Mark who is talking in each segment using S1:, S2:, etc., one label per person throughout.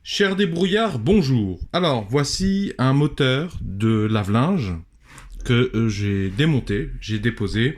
S1: Cher débrouillard, bonjour. Alors, voici un moteur de lave-linge que j'ai démonté, j'ai déposé,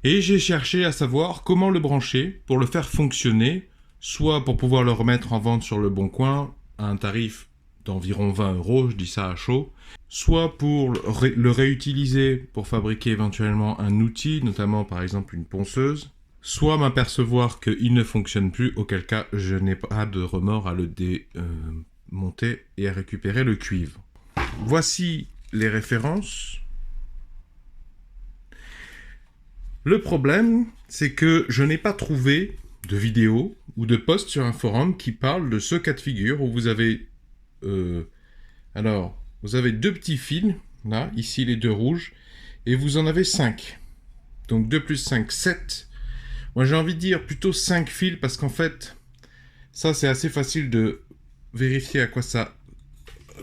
S1: et j'ai cherché à savoir comment le brancher pour le faire fonctionner, soit pour pouvoir le remettre en vente sur le Bon Coin à un tarif d'environ 20 €, je dis ça à chaud, soit pour le réutiliser pour fabriquer éventuellement un outil, notamment par exemple une ponceuse, soit m'apercevoir qu'il ne fonctionne plus, auquel cas je n'ai pas de remords à le démonter et à récupérer le cuivre. Voici les références. Le problème, c'est que je n'ai pas trouvé de vidéo ou de post sur un forum qui parle de ce cas de figure où vous avez... vous avez deux petits fils, là, ici les deux rouges, et vous en avez 5. Donc 2 plus 5, 7. Moi j'ai envie de dire plutôt 5 fils parce qu'en fait, ça c'est assez facile de vérifier à quoi ça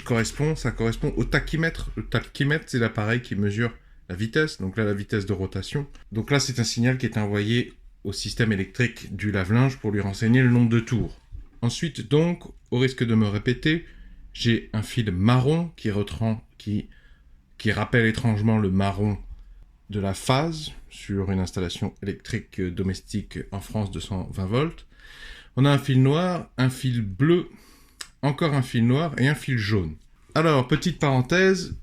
S1: correspond. Ça correspond au tachymètre. Le tachymètre, c'est l'appareil qui mesure la vitesse, donc là la vitesse de rotation. Donc là c'est un signal qui est envoyé au système électrique du lave-linge pour lui renseigner le nombre de tours. Ensuite donc, au risque de me répéter, j'ai un fil marron qui rappelle étrangement le marron de la phase sur une installation électrique domestique en France de 120 volts. On a un fil noir, un fil bleu, encore un fil noir et un fil jaune. Alors, petite parenthèse,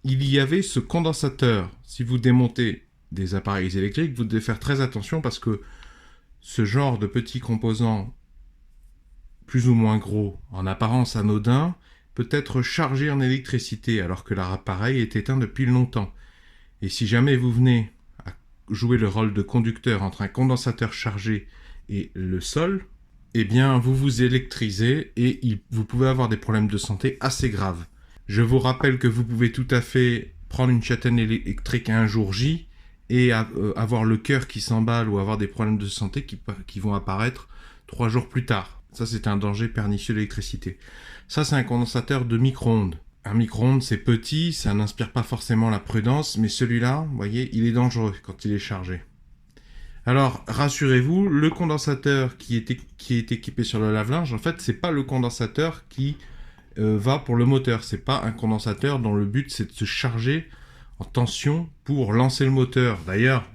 S1: il y avait ce condensateur. Si vous démontez des appareils électriques, vous devez faire très attention parce que ce genre de petits composants plus ou moins gros, en apparence anodin, peut être chargé en électricité alors que l'appareil est éteint depuis longtemps. Et si jamais vous venez à jouer le rôle de conducteur entre un condensateur chargé et le sol, eh bien vous vous électrisez et vous pouvez avoir des problèmes de santé assez graves. Je vous rappelle que vous pouvez tout à fait prendre une châtaigne électrique un jour J et avoir le cœur qui s'emballe ou avoir des problèmes de santé qui vont apparaître 3 jours plus tard. Ça, c'est un danger pernicieux de l'électricité. Ça, c'est un condensateur de micro-ondes. Un micro-ondes, c'est petit, ça n'inspire pas forcément la prudence, mais celui-là, vous voyez, il est dangereux quand il est chargé. Alors, rassurez-vous, le condensateur qui est équipé sur le lave-linge, en fait, c'est pas le condensateur qui va pour le moteur. C'est pas un condensateur dont le but, c'est de se charger en tension pour lancer le moteur. D'ailleurs,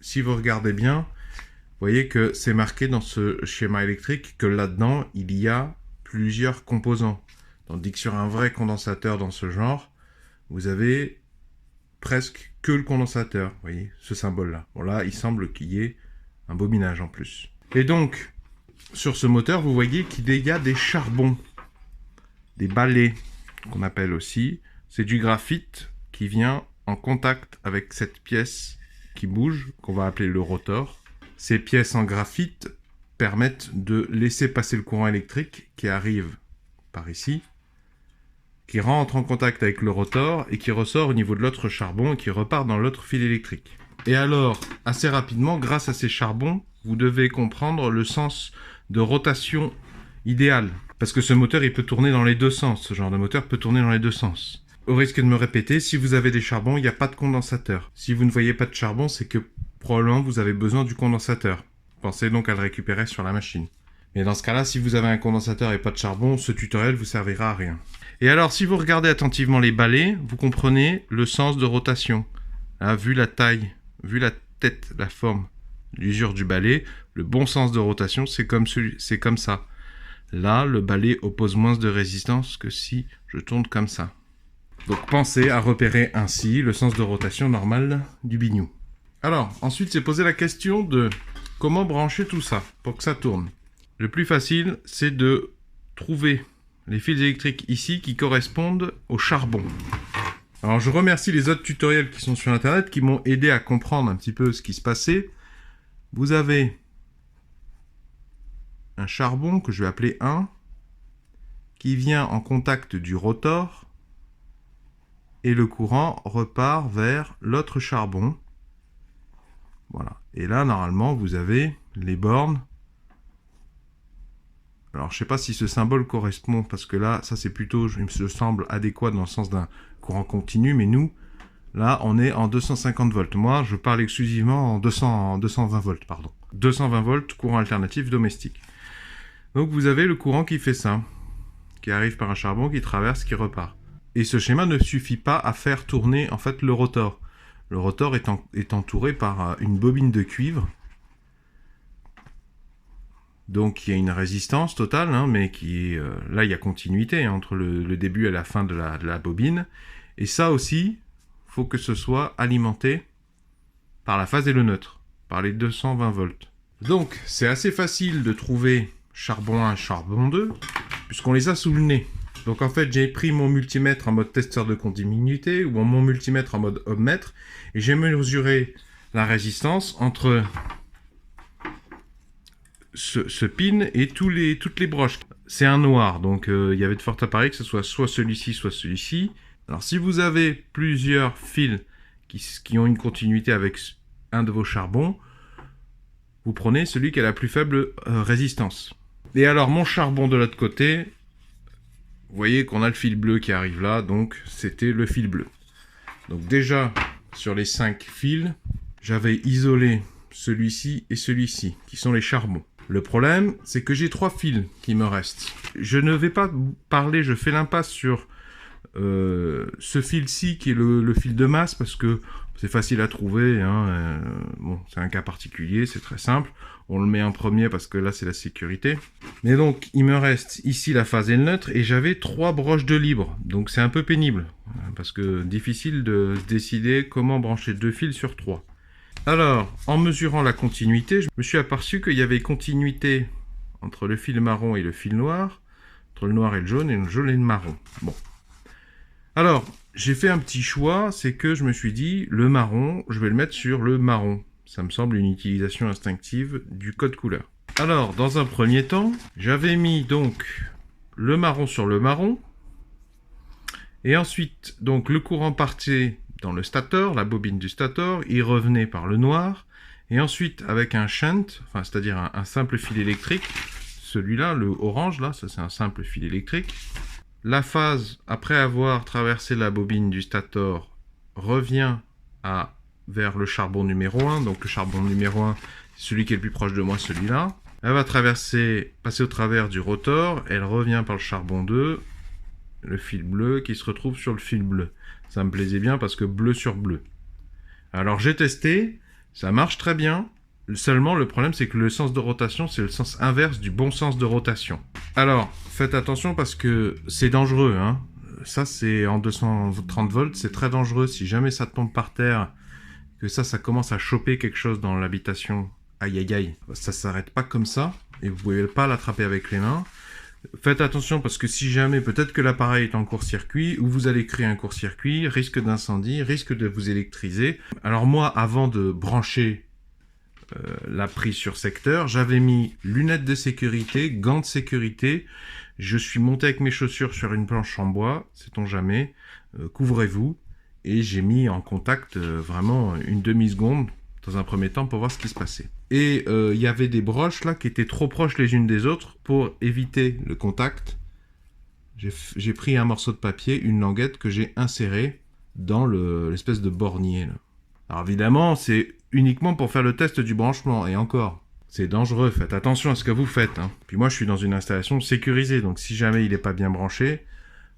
S1: si vous regardez bien, vous voyez que c'est marqué dans ce schéma électrique que là-dedans, il y a plusieurs composants. Tandis que sur un vrai condensateur dans ce genre, vous avez presque que le condensateur. Vous voyez, ce symbole-là. Bon là, il semble qu'il y ait un bobinage en plus. Et donc, sur ce moteur, vous voyez qu'il y a des charbons, des balais, qu'on appelle aussi. C'est du graphite qui vient en contact avec cette pièce qui bouge, qu'on va appeler le rotor. Ces pièces en graphite permettent de laisser passer le courant électrique qui arrive par ici, qui rentre en contact avec le rotor et qui ressort au niveau de l'autre charbon et qui repart dans l'autre fil électrique. Et alors, assez rapidement, grâce à ces charbons, vous devez comprendre le sens de rotation idéal. Parce que ce moteur, il peut tourner dans les deux sens. Ce genre de moteur peut tourner dans les deux sens. Au risque de me répéter, si vous avez des charbons, il n'y a pas de condensateur. Si vous ne voyez pas de charbon, c'est que probablement vous avez besoin du condensateur. Pensez donc à le récupérer sur la machine. Mais dans ce cas-là, si vous avez un condensateur et pas de charbon, ce tutoriel vous servira à rien. Et alors, si vous regardez attentivement les balais, vous comprenez le sens de rotation. Là, vu la taille, vu la tête, la forme, l'usure du balai, le bon sens de rotation, c'est comme ça. Là, le balai oppose moins de résistance que si je tourne comme ça. Donc, pensez à repérer ainsi le sens de rotation normal du biniou. Alors, ensuite, c'est poser la question de comment brancher tout ça pour que ça tourne. Le plus facile, c'est de trouver les fils électriques ici qui correspondent au charbon. Alors je remercie les autres tutoriels qui sont sur internet qui m'ont aidé à comprendre un petit peu ce qui se passait. Vous avez un charbon que je vais appeler 1 qui vient en contact du rotor et le courant repart vers l'autre charbon. Voilà. Et là normalement vous avez les bornes. Alors, je ne sais pas si ce symbole correspond, parce que là, ça c'est plutôt, il me semble adéquat dans le sens d'un courant continu, mais nous, là, on est en 250 volts. Moi, je parle exclusivement en 220 volts, pardon. 220 volts, courant alternatif domestique. Donc, vous avez le courant qui fait ça. qui arrive par un charbon, qui traverse, qui repart. Et ce schéma ne suffit pas à faire tourner en fait le rotor. Le rotor est entouré par une bobine de cuivre. Donc il y a une résistance totale, hein, mais qui est, là il y a continuité hein, entre le début et la fin de la bobine. Et ça aussi, faut que ce soit alimenté par la phase et le neutre, par les 220 volts. Donc c'est assez facile de trouver charbon 1 et charbon 2, puisqu'on les a sous le nez. Donc en fait j'ai pris mon multimètre en mode testeur de continuité, ou mon multimètre en mode ohmmètre, et j'ai mesuré la résistance entre ce pin et toutes les broches. C'est un noir, donc il y avait de fortes à parier que ce soit celui-ci, soit celui-ci. Alors si vous avez plusieurs fils qui ont une continuité avec un de vos charbons, vous prenez celui qui a la plus faible résistance. Et alors mon charbon de l'autre côté, vous voyez qu'on a le fil bleu qui arrive là, donc c'était le fil bleu. Donc déjà, sur les 5 fils, j'avais isolé celui-ci et celui-ci, qui sont les charbons. Le problème, c'est que j'ai 3 fils qui me restent. Je ne vais pas parler, je fais l'impasse sur ce fil-ci qui est le fil de masse, parce que c'est facile à trouver. Hein, bon, c'est un cas particulier, c'est très simple. On le met en premier parce que là, c'est la sécurité. Mais donc, il me reste ici la phase et le neutre, et j'avais 3 broches de libre. Donc, c'est un peu pénible, parce que difficile de se décider comment brancher 2 fils sur 3. Alors, en mesurant la continuité, je me suis aperçu qu'il y avait continuité entre le fil marron et le fil noir, entre le noir et le jaune et le marron. Bon. Alors, j'ai fait un petit choix, c'est que je me suis dit, le marron, je vais le mettre sur le marron. Ça me semble une utilisation instinctive du code couleur. Alors, dans un premier temps, j'avais mis donc le marron sur le marron, et ensuite, donc le courant partait dans le stator, la bobine du stator, il revenait par le noir, et ensuite avec un shunt, enfin c'est-à-dire un simple fil électrique, celui-là, le orange là, ça c'est un simple fil électrique. La phase, après avoir traversé la bobine du stator, revient vers le charbon numéro 1, donc le charbon numéro 1, c'est celui qui est le plus proche de moi, celui-là. Elle va passer au travers du rotor, elle revient par le charbon 2, le fil bleu qui se retrouve sur le fil bleu. Ça me plaisait bien parce que bleu sur bleu. Alors j'ai testé, ça marche très bien. Seulement le problème c'est que le sens de rotation c'est le sens inverse du bon sens de rotation. Alors faites attention parce que c'est dangereux. Hein. Ça c'est en 230 volts, c'est très dangereux. Si jamais ça tombe par terre, que ça commence à choper quelque chose dans l'habitation, aïe aïe aïe, ça s'arrête pas comme ça. Et vous pouvez pas l'attraper avec les mains. Faites attention parce que si jamais, peut-être que l'appareil est en court-circuit, ou vous allez créer un court-circuit, risque d'incendie, risque de vous électriser. Alors moi, avant de brancher la prise sur secteur, j'avais mis lunettes de sécurité, gants de sécurité, je suis monté avec mes chaussures sur une planche en bois, sait-on jamais, couvrez-vous, et j'ai mis en contact vraiment une demi-seconde, dans un premier temps, pour voir ce qui se passait. Et il y avait des broches là qui étaient trop proches les unes des autres. Pour éviter le contact, j'ai pris un morceau de papier, une languette que j'ai insérée dans l'espèce de bornier là. Alors évidemment, c'est uniquement pour faire le test du branchement, et encore, c'est dangereux, faites attention à ce que vous faites. Hein. Puis moi je suis dans une installation sécurisée, donc si jamais il n'est pas bien branché,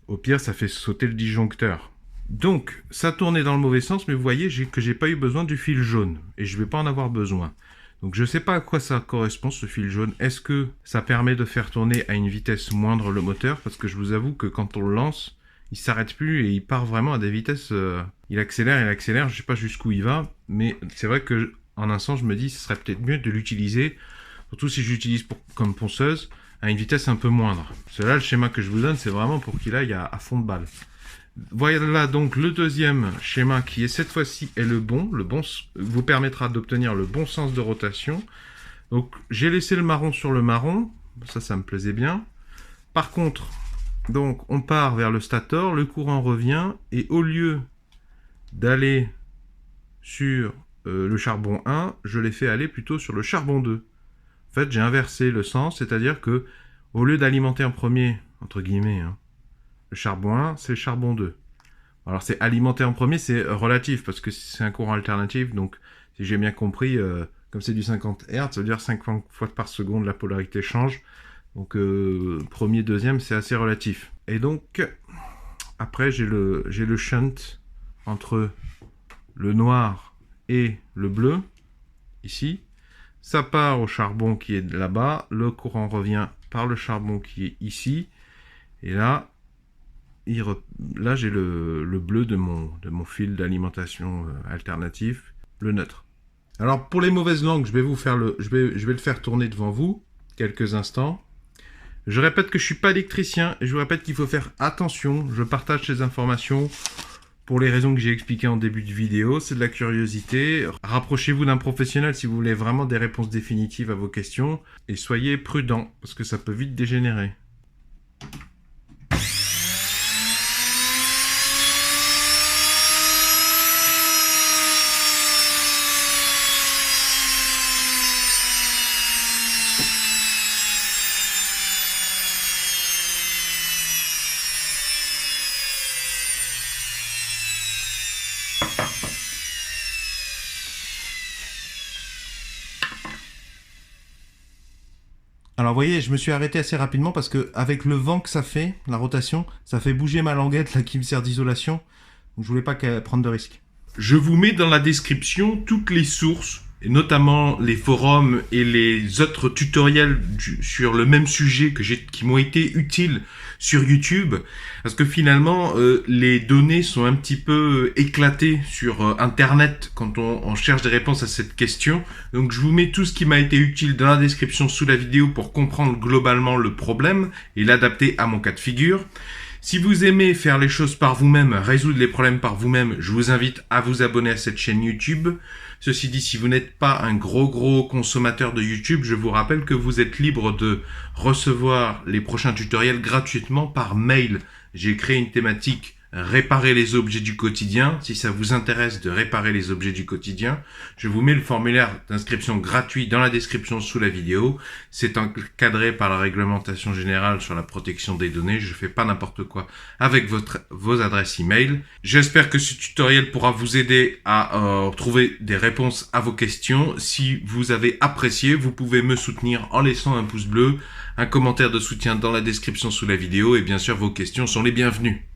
S1: au pire ça fait sauter le disjoncteur. Donc, ça tournait dans le mauvais sens, mais vous voyez que j'ai pas eu besoin du fil jaune, et je vais pas en avoir besoin. Donc je sais pas à quoi ça correspond ce fil jaune. Est-ce que ça permet de faire tourner à une vitesse moindre le moteur? Parce que je vous avoue que quand on le lance, il s'arrête plus et il part vraiment à des vitesses... il accélère, je sais pas jusqu'où il va, mais c'est vrai que en un sens je me dis ce serait peut-être mieux de l'utiliser, surtout si je l'utilise comme ponceuse, à une vitesse un peu moindre. Cela, le schéma que je vous donne, c'est vraiment pour qu'il aille à fond de balle. Voilà donc le deuxième schéma qui est cette fois-ci le bon vous permettra d'obtenir le bon sens de rotation. Donc j'ai laissé le marron sur le marron, ça me plaisait bien. Par contre, donc on part vers le stator, le courant revient et au lieu d'aller sur le charbon 1, je l'ai fait aller plutôt sur le charbon 2. En fait, j'ai inversé le sens, c'est-à-dire que au lieu d'alimenter en premier, entre guillemets, hein, le charbon 1, c'est le charbon 2. Alors c'est alimenter en premier, c'est relatif, parce que c'est un courant alternatif, donc si j'ai bien compris, comme c'est du 50 Hz, ça veut dire 50 fois par seconde la polarité change. Donc premier, deuxième, c'est assez relatif. Et donc, après, j'ai le shunt entre le noir et le bleu, ici. Ça part au charbon qui est là-bas. Le courant revient par le charbon qui est ici. Et là, là j'ai le bleu de mon fil d'alimentation alternatif, le neutre. Alors pour les mauvaises langues, je vais le faire tourner devant vous quelques instants. Je répète que je suis pas électricien et je vous répète qu'il faut faire attention. Je partage ces informations pour les raisons que j'ai expliquées en début de vidéo. C'est de la curiosité. Rapprochez-vous d'un professionnel si vous voulez vraiment des réponses définitives à vos questions. Et soyez prudents parce que ça peut vite dégénérer. Alors vous voyez, je me suis arrêté assez rapidement parce que avec le vent que ça fait, la rotation, ça fait bouger ma languette là qui me sert d'isolation. Donc je voulais pas prendre de risques. Je vous mets dans la description toutes les sources, et notamment les forums et les autres tutoriels sur le même sujet qui m'ont été utiles sur YouTube, parce que finalement les données sont un petit peu éclatées sur Internet quand on cherche des réponses à cette question. Donc je vous mets tout ce qui m'a été utile dans la description sous la vidéo pour comprendre globalement le problème et l'adapter à mon cas de figure. Si vous aimez faire les choses par vous-même, résoudre les problèmes par vous-même, je vous invite à vous abonner à cette chaîne YouTube. Ceci dit, si vous n'êtes pas un gros consommateur de YouTube, je vous rappelle que vous êtes libre de recevoir les prochains tutoriels gratuitement par mail. J'ai créé une thématique réparer les objets du quotidien. Si ça vous intéresse de réparer les objets du quotidien, je vous mets le formulaire d'inscription gratuit dans la description sous la vidéo. C'est encadré par la réglementation générale sur la protection des données. Je fais pas n'importe quoi avec vos adresses email. J'espère que ce tutoriel pourra vous aider à trouver des réponses à vos questions. Si vous avez apprécié, vous pouvez me soutenir en laissant un pouce bleu, un commentaire de soutien dans la description sous la vidéo et bien sûr vos questions sont les bienvenues.